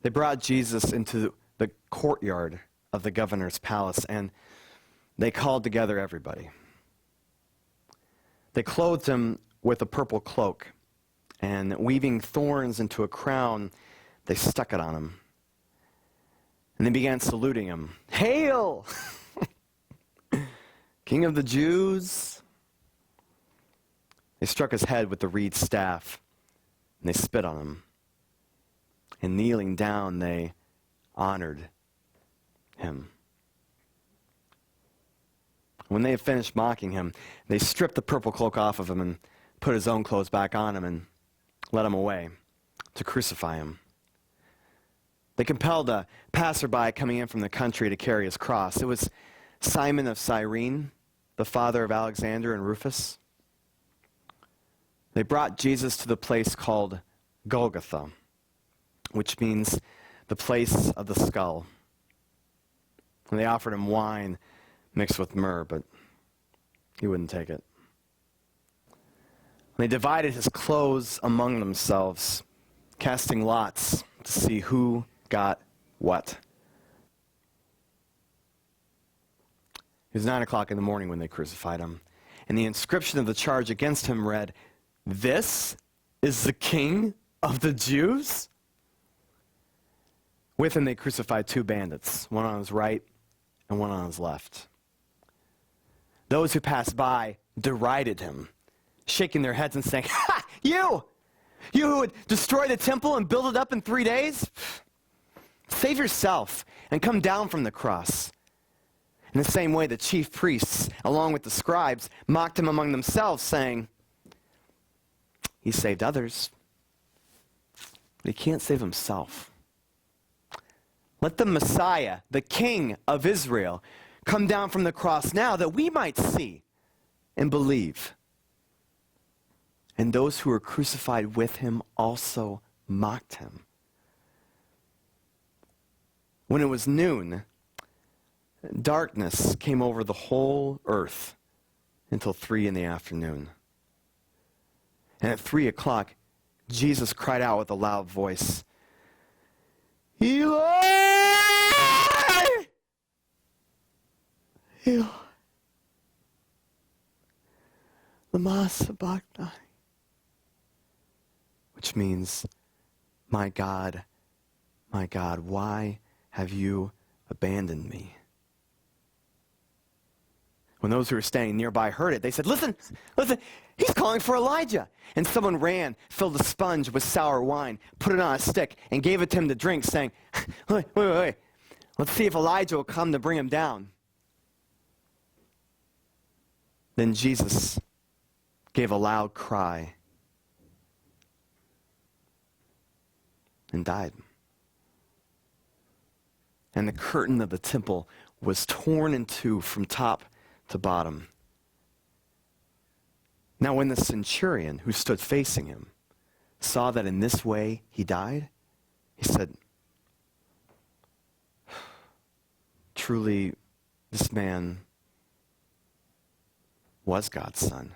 They brought Jesus into the courtyard of the governor's palace, and they called together everybody. They clothed him with a purple cloak, and weaving thorns into a crown, they stuck it on him. And they began saluting him. "Hail, King of the Jews!" They struck his head with the reed staff, and they spit on him. And kneeling down, they honored him. When they had finished mocking him, they stripped the purple cloak off of him and put his own clothes back on him and led him away to crucify him. They compelled a passerby coming in from the country to carry his cross. It was Simon of Cyrene, the father of Alexander and Rufus. They brought Jesus to the place called Golgotha, which means the place of the skull. And they offered him wine mixed with myrrh, but he wouldn't take it. And they divided his clothes among themselves, casting lots to see who got what. It was 9 o'clock in the morning when they crucified him. And the inscription of the charge against him read, "This is the King of the Jews?" With him they crucified two bandits, one on his right and one on his left. Those who passed by derided him, shaking their heads and saying, "Ha! You who would destroy the temple and build it up in 3 days? Save yourself and come down from the cross." In the same way, the chief priests, along with the scribes, mocked him among themselves, saying, "He saved others, but he can't save himself. Let the Messiah, the King of Israel, come down from the cross now that we might see and believe." And those who were crucified with him also mocked him. When it was noon, darkness came over the whole earth until 3 p.m. And at 3 o'clock, Jesus cried out with a loud voice, "Eli, Eli, lama sabachthani," which means, my God, why have you abandoned me?" When those who were standing nearby heard it, they said, Listen, he's calling for Elijah." And someone ran, filled a sponge with sour wine, put it on a stick, and gave it to him to drink, saying, wait. Let's see if Elijah will come to bring him down." Then Jesus gave a loud cry and died. And the curtain of the temple was torn in two from top to bottom. Now when the centurion who stood facing him saw that in this way he died, he said, "Truly, this man was God's son."